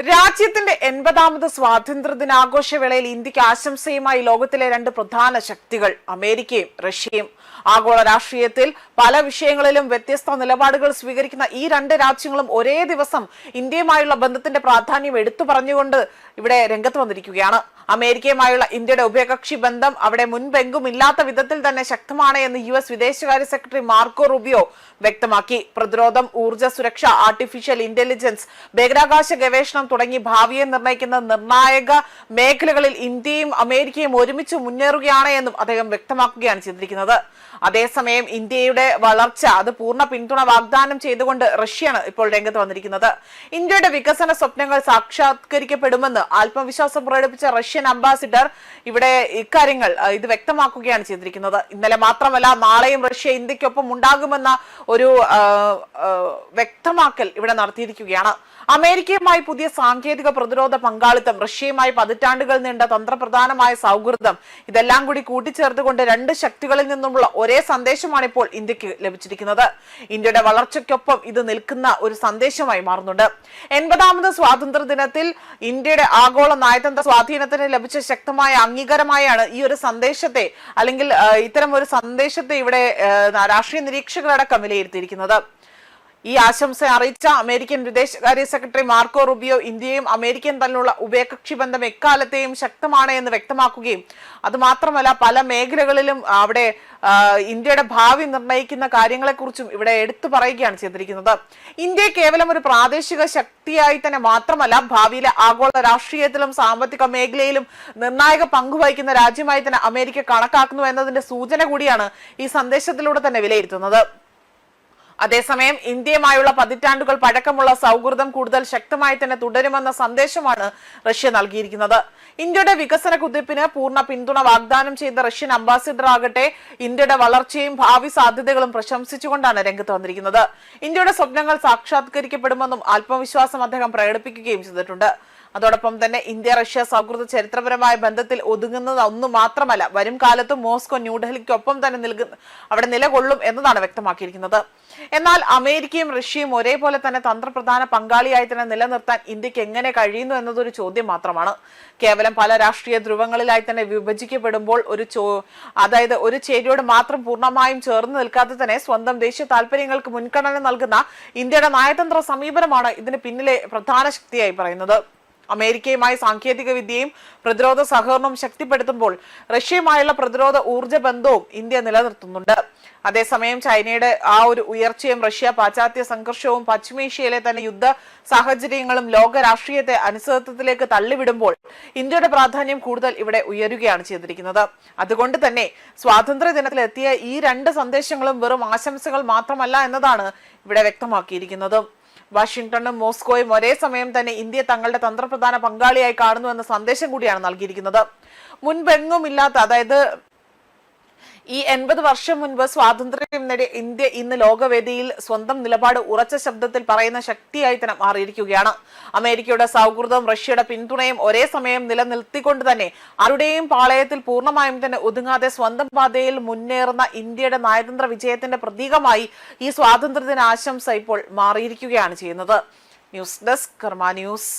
രാജ്യത്തിന്റെ 80ാമത് സ്വാതന്ത്ര്യദിനാഘോഷവേളയിൽ ഇന്ത്യക്ക് ആശംസയുമായി ലോകത്തിലെ രണ്ട് പ്രധാന ശക്തികൾ അമേരിക്കയും റഷ്യയും. ആഗോള രാഷ്ട്രീയത്തിൽ പല വിഷയങ്ങളിലും വ്യത്യസ്ത നിലപാടുകൾ സ്വീകരിക്കുന്ന ഈ രണ്ട് രാജ്യങ്ങളും ഒരേ ദിവസം ഇന്ത്യയുമായുള്ള ബന്ധത്തിന്റെ പ്രാധാന്യം എടുത്തു പറഞ്ഞുകൊണ്ട് ഇവിടെ രംഗത്ത് വന്നിരിക്കുകയാണ്. അമേരിക്കയുമായുള്ള ഇന്ത്യയുടെ ഉഭയകക്ഷി ബന്ധം അവിടെ മുൻപെങ്കും ഇല്ലാത്ത വിധത്തിൽ തന്നെ ശക്തമാണ് എന്ന് US വിദേശകാര്യ സെക്രട്ടറി മാർക്കോ റൂബിയോ വ്യക്തമാക്കി. പ്രതിരോധം, ഊർജ്ജ സുരക്ഷ, ആർട്ടിഫിഷ്യൽ ഇന്റലിജൻസ്, ബഹിരാകാശ ഗവേഷണം തുടങ്ങി ഭാവിയെ നിർണ്ണയിക്കുന്ന നിർണായക മേഖലകളിൽ ഇന്ത്യയും അമേരിക്കയും ഒരുമിച്ച് മുന്നേറുകയാണ് എന്നും അദ്ദേഹം വ്യക്തമാക്കുകയാണ് ചെയ്തിരിക്കുന്നത്. അതേസമയം ഇന്ത്യയുടെ വളർച്ച അത് പൂർണ്ണ പിന്തുണ വാഗ്ദാനം ചെയ്തുകൊണ്ട് റഷ്യയാണ് ഇപ്പോൾ രംഗത്ത് വന്നിരിക്കുന്നത്. ഇന്ത്യയുടെ വികസന സ്വപ്നങ്ങൾ സാക്ഷാത്കരിക്കപ്പെടുമെന്ന് ആത്മവിശ്വാസം പ്രകടിപ്പിച്ച റഷ്യൻ അംബാസിഡർ ഇവിടെ ഇക്കാര്യങ്ങൾ ഇത് വ്യക്തമാക്കുകയാണ് ചെയ്തിരിക്കുന്നത്. ഇന്നലെ മാത്രമല്ല, നാളെയും റഷ്യ ഇന്ത്യക്കൊപ്പം ഉണ്ടാകുമെന്ന ഒരു വ്യക്തമാക്കൽ ഇവിടെ നടത്തിയിരിക്കുകയാണ്. അമേരിക്കയുമായി പുതിയ സാങ്കേതിക പ്രതിരോധ പങ്കാളിത്തം, റഷ്യയുമായി പതിറ്റാണ്ടുകൾ നീണ്ട തന്ത്രപ്രധാനമായ സൗഹൃദം, ഇതെല്ലാം കൂടി കൂട്ടിച്ചേർത്തുകൊണ്ട് രണ്ട് ശക്തികളിൽ നിന്നുമുള്ള ഒരേ സന്ദേശമാണ് ഇപ്പോൾ ഇന്ത്യക്ക് ലഭിച്ചിരിക്കുന്നത്. ഇന്ത്യയുടെ വളർച്ചയ്ക്കൊപ്പം ഇത് നിൽക്കുന്ന ഒരു സന്ദേശമായി മാറുന്നുണ്ട്. 80ാമത് സ്വാതന്ത്ര്യ ദിനത്തിൽ ഇന്ത്യയുടെ ആഗോള നയതന്ത്ര സ്വാധീനത്തിന് ലഭിച്ച ശക്തമായ അംഗീകാരമായാണ് ഈ ഒരു സന്ദേശത്തെ, അല്ലെങ്കിൽ ഇത്തരം ഒരു സന്ദേശത്തെ ഇവിടെ രാഷ്ട്രീയ നിരീക്ഷകരടക്കം വിലയിരുത്തിയിരിക്കുന്നത്. ഈ ആശംസ അറിയിച്ച അമേരിക്കൻ വിദേശകാര്യ സെക്രട്ടറി മാർക്കോ റൂബിയോ ഇന്ത്യയും അമേരിക്കയും തമ്മിലുള്ള ഉഭയകക്ഷി ബന്ധം എക്കാലത്തെയും ശക്തമാണ് എന്ന് വ്യക്തമാക്കുകയും അതുമാത്രമല്ല പല മേഖലകളിലും അവിടെ ഇന്ത്യയുടെ ഭാവി നിർണ്ണയിക്കുന്ന കാര്യങ്ങളെക്കുറിച്ചും ഇവിടെ എടുത്തു പറയുകയാണ് ചെയ്തിരിക്കുന്നത്. ഇന്ത്യ കേവലം ഒരു പ്രാദേശിക ശക്തിയായി തന്നെ മാത്രമല്ല, ഭാവിയിലെ ആഗോള രാഷ്ട്രീയത്തിലും സാമ്പത്തിക മേഖലയിലും നിർണായക പങ്കുവഹിക്കുന്ന രാജ്യമായി തന്നെ അമേരിക്ക കണക്കാക്കുന്നു എന്നതിന്റെ സൂചന കൂടിയാണ് ഈ സന്ദേശത്തിലൂടെ തന്നെ വിലയിരുത്തുന്നത്. അതേസമയം ഇന്ത്യയുമായുള്ള പതിറ്റാണ്ടുകൾ പഴക്കമുള്ള സൗഹൃദം കൂടുതൽ ശക്തമായി തന്നെ തുടരുമെന്ന സന്ദേശമാണ് റഷ്യ നൽകിയിരിക്കുന്നത്. ഇന്ത്യയുടെ വികസന കുതിപ്പിന് പൂർണ്ണ പിന്തുണ വാഗ്ദാനം ചെയ്ത റഷ്യൻ അംബാസിഡർ ആകട്ടെ ഇന്ത്യയുടെ വളർച്ചയും ഭാവി സാധ്യതകളും പ്രശംസിച്ചുകൊണ്ടാണ് രംഗത്ത് വന്നിരിക്കുന്നത്. ഇന്ത്യയുടെ സ്വപ്നങ്ങൾ സാക്ഷാത്കരിക്കപ്പെടുമെന്നും ആത്മവിശ്വാസം അദ്ദേഹം പ്രകടിപ്പിക്കുകയും ചെയ്തിട്ടുണ്ട്. അതോടൊപ്പം തന്നെ ഇന്ത്യ റഷ്യ സൗഹൃദ ചരിത്രപരമായ ബന്ധത്തിൽ ഒതുങ്ങുന്നത് ഒന്നു മാത്രമല്ല, വരും കാലത്തും മോസ്കോ ന്യൂഡൽഹിക്കൊപ്പം തന്നെ അവിടെ നിലകൊള്ളും എന്നതാണ് വ്യക്തമാക്കിയിരിക്കുന്നത്. എന്നാൽ അമേരിക്കയും റഷ്യയും ഒരേപോലെ തന്നെ തന്ത്രപ്രധാന പങ്കാളിയായി തന്നെ നിലനിർത്താൻ ഇന്ത്യക്ക് എങ്ങനെ കഴിയുന്നു എന്നതൊരു ചോദ്യം മാത്രമാണ്. കേവലം പല രാഷ്ട്രീയ ധ്രുവങ്ങളിലായി തന്നെ വിഭജിക്കപ്പെടുമ്പോൾ അതായത് ഒരു ചേരിയോട് മാത്രം പൂർണ്ണമായും ചേർന്ന് നിൽക്കാതെ തന്നെ സ്വന്തം ദേശീയ താല്പര്യങ്ങൾക്ക് മുൻഗണന നൽകുന്ന ഇന്ത്യയുടെ നയതന്ത്ര സമീപനമാണ് ഇതിന് പിന്നിലെ പ്രധാന ശക്തിയായി പറയുന്നത്. അമേരിക്കയുമായി സാങ്കേതിക വിദ്യയും പ്രതിരോധ സഹകരണവും ശക്തിപ്പെടുത്തുമ്പോൾ റഷ്യയുമായുള്ള പ്രതിരോധ ഊർജ്ജ ബന്ധവും ഇന്ത്യ നിലനിർത്തുന്നുണ്ട്. അതേസമയം ചൈനയുടെ ആ ഒരു ഉയർച്ചയും റഷ്യ പാശ്ചാത്യ സംഘർഷവും പശ്ചിമേഷ്യയിലെ തന്നെ യുദ്ധ സാഹചര്യങ്ങളും ലോക രാഷ്ട്രീയത്തെ അനിശ്ചിതത്വത്തിലേക്ക് തള്ളിവിടുമ്പോൾ ഇന്ത്യയുടെ പ്രാധാന്യം കൂടുതൽ ഇവിടെ ഉയരുകയാണ് ചെയ്തിരിക്കുന്നത്. അതുകൊണ്ട് തന്നെ സ്വാതന്ത്ര്യ ദിനത്തിൽ എത്തിയ ഈ രണ്ട് സന്ദേശങ്ങളും വെറും ആശംസകൾ മാത്രമല്ല എന്നതാണ് ഇവിടെ വ്യക്തമാക്കിയിരിക്കുന്നത്. വാഷിംഗ്ടണും മോസ്കോയും ഒരേ സമയം തന്നെ ഇന്ത്യ തങ്ങളുടെ തന്ത്രപ്രധാന പങ്കാളിയായി കാണുന്നു എന്ന സന്ദേശം കൂടിയാണ് നൽകിയിരിക്കുന്നത്. മുൻപെങ്ങും ഇല്ലാത്ത, അതായത് ഈ 80 വർഷം മുൻപ് സ്വാതന്ത്ര്യം നേടിയ ഇന്ത്യ ഇന്ന് ലോകവേദിയിൽ സ്വന്തം നിലപാട് ഉറച്ച ശബ്ദത്തിൽ പറയുന്ന ശക്തിയായി തന്നെ മാറിയിരിക്കുകയാണ്. അമേരിക്കയുടെ സൗഹൃദവും റഷ്യയുടെ പിന്തുണയും ഒരേ സമയം നിലനിർത്തിക്കൊണ്ട് തന്നെ ആരുടെയും പാളയത്തിൽ പൂർണ്ണമായും തന്നെ ഒതുങ്ങാതെ സ്വന്തം പാതയിൽ മുന്നേറുന്ന ഇന്ത്യയുടെ നയതന്ത്ര വിജയത്തിന്റെ പ്രതീകമായി ഈ സ്വാതന്ത്ര്യദിന ആശംസ ഇപ്പോൾ മാറിയിരിക്കുകയാണ് ചെയ്യുന്നത്. ന്യൂസ് ഡെസ്ക് കർമ്മ ന്യൂസ്.